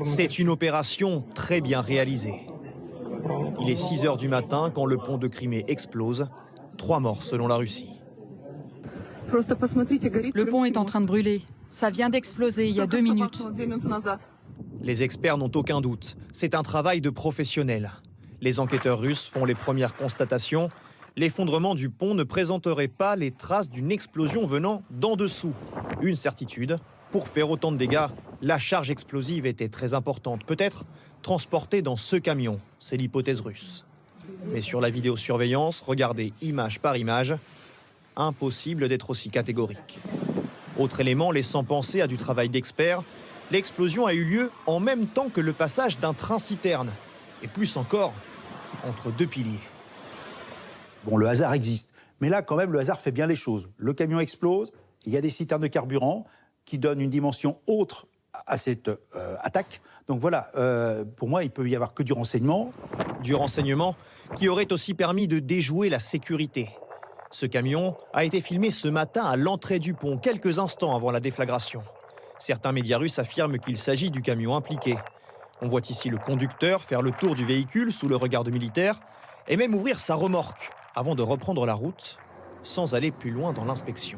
C'est une opération très bien réalisée. Il est 6 h du matin quand le pont de Crimée explose. 3 morts selon la Russie. Le pont est en train de brûler. Ça vient d'exploser il y a 2 minutes. Les experts n'ont aucun doute. C'est un travail de professionnels. Les enquêteurs russes font les premières constatations. L'effondrement du pont ne présenterait pas les traces d'une explosion venant d'en dessous. Une certitude, pour faire autant de dégâts, la charge explosive était très importante. Peut-être transportée dans ce camion, c'est l'hypothèse russe. Mais sur la vidéosurveillance, regardez image par image, impossible d'être aussi catégorique. Autre élément laissant penser à du travail d'experts, l'explosion a eu lieu en même temps que le passage d'un train-citerne. Et plus encore, entre 2 piliers. Bon, le hasard existe. Mais là, quand même, le hasard fait bien les choses. Le camion explose, il y a des citernes de carburant qui donnent une dimension autre à cette attaque. Donc voilà, pour moi, il peut y avoir que du renseignement. Du renseignement qui aurait aussi permis de déjouer la sécurité. Ce camion a été filmé ce matin à l'entrée du pont, quelques instants avant la déflagration. Certains médias russes affirment qu'il s'agit du camion impliqué. On voit ici le conducteur faire le tour du véhicule sous le regard de militaires et même ouvrir sa remorque avant de reprendre la route sans aller plus loin dans l'inspection.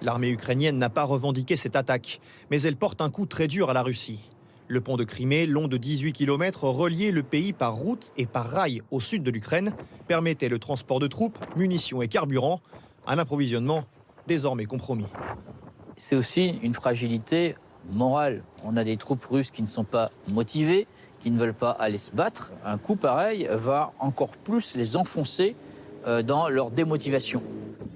L'armée ukrainienne n'a pas revendiqué cette attaque, mais elle porte un coup très dur à la Russie. Le pont de Crimée, long de 18 km, reliait le pays par route et par rail au sud de l'Ukraine, permettait le transport de troupes, munitions et carburant, un approvisionnement désormais compromis. C'est aussi une fragilité morale. On a des troupes russes qui ne sont pas motivées, qui ne veulent pas aller se battre. Un coup pareil va encore plus les enfoncer dans leur démotivation.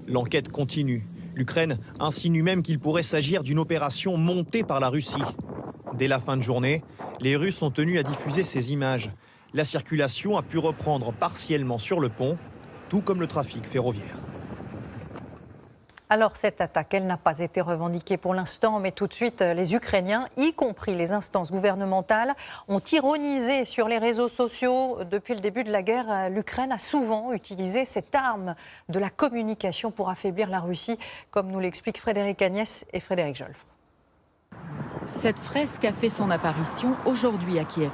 L'enquête continue. L'Ukraine insinue même qu'il pourrait s'agir d'une opération montée par la Russie. Dès la fin de journée, les Russes ont tenu à diffuser ces images. La circulation a pu reprendre partiellement sur le pont, tout comme le trafic ferroviaire. Alors cette attaque, elle n'a pas été revendiquée pour l'instant, mais tout de suite, les Ukrainiens, y compris les instances gouvernementales, ont ironisé sur les réseaux sociaux. Depuis le début de la guerre, l'Ukraine a souvent utilisé cette arme de la communication pour affaiblir la Russie, comme nous l'expliquent Frédéric Agnès et Frédéric Jolfre. Cette fresque a fait son apparition aujourd'hui à Kiev.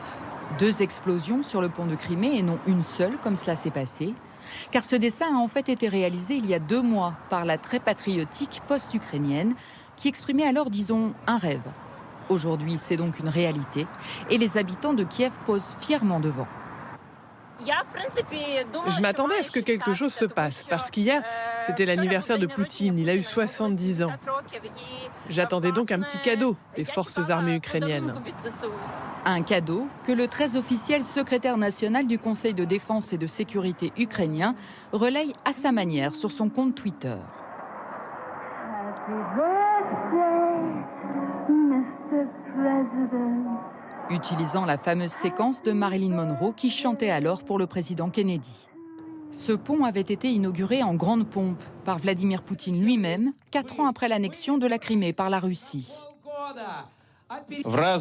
2 explosions sur le pont de Crimée et non une seule, comme cela s'est passé. Car ce dessin a en fait été réalisé il y a 2 mois par la très patriotique post-ukrainienne qui exprimait alors, disons, un rêve. Aujourd'hui, c'est donc une réalité et les habitants de Kiev posent fièrement devant. Je m'attendais à ce que quelque chose se passe, parce qu'hier, c'était l'anniversaire de Poutine, il a eu 70 ans. J'attendais donc un petit cadeau des forces armées ukrainiennes. Un cadeau que le très officiel secrétaire national du Conseil de défense et de sécurité ukrainien relaye à sa manière sur son compte Twitter. Utilisant la fameuse séquence de Marilyn Monroe qui chantait alors pour le président Kennedy. Ce pont avait été inauguré en grande pompe par Vladimir Poutine lui-même, 4 ans après l'annexion de la Crimée par la Russie.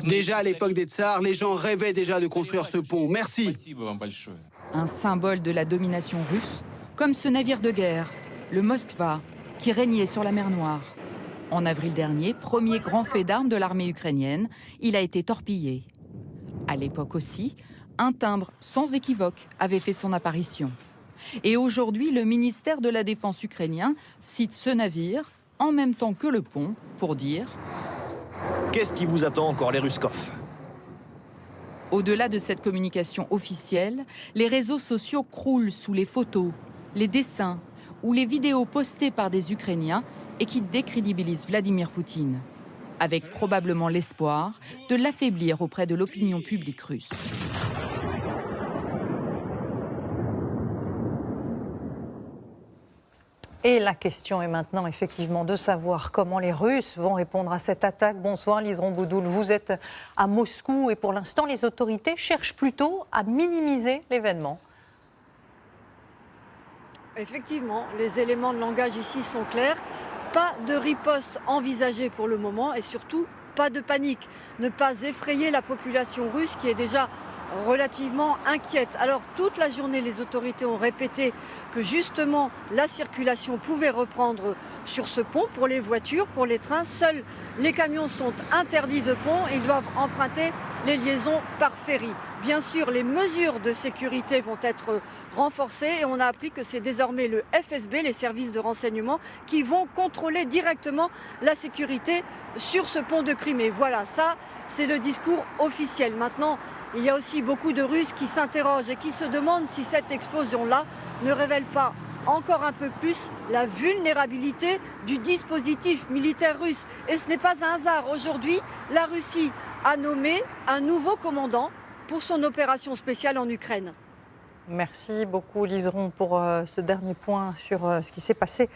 Déjà à l'époque des tsars, les gens rêvaient déjà de construire ce pont. Merci. Un symbole de la domination russe, comme ce navire de guerre, le Moskva, qui régnait sur la mer Noire. En avril dernier, premier grand fait d'armes de l'armée ukrainienne, il a été torpillé. À l'époque aussi, un timbre sans équivoque avait fait son apparition. Et aujourd'hui, le ministère de la Défense ukrainien cite ce navire en même temps que le pont pour dire « Qu'est-ce qui vous attend encore, les Ruskov ?» Au-delà de cette communication officielle, les réseaux sociaux croulent sous les photos, les dessins ou les vidéos postées par des Ukrainiens et qui décrédibilisent Vladimir Poutine, avec probablement l'espoir de l'affaiblir auprès de l'opinion publique russe. Et la question est maintenant effectivement de savoir comment les Russes vont répondre à cette attaque. Bonsoir Lise Romboudoul, vous êtes à Moscou et pour l'instant les autorités cherchent plutôt à minimiser l'événement. Effectivement, les éléments de langage ici sont clairs. Pas de riposte envisagée pour le moment et surtout pas de panique. Ne pas effrayer la population russe qui est déjà relativement inquiète. Alors toute la journée, les autorités ont répété que justement la circulation pouvait reprendre sur ce pont pour les voitures, pour les trains. Seuls les camions sont interdits de pont et ils doivent emprunter les liaisons par ferry. Bien sûr, les mesures de sécurité vont être renforcées et on a appris que c'est désormais le FSB, les services de renseignement, qui vont contrôler directement la sécurité sur ce pont de Crimée. Voilà, ça, c'est le discours officiel. Maintenant, il y a aussi beaucoup de Russes qui s'interrogent et qui se demandent si cette explosion-là ne révèle pas encore un peu plus la vulnérabilité du dispositif militaire russe. Et ce n'est pas un hasard. Aujourd'hui, la Russie a nommé un nouveau commandant pour son opération spéciale en Ukraine. Merci beaucoup, Liseron, pour ce dernier point sur ce qui s'est passé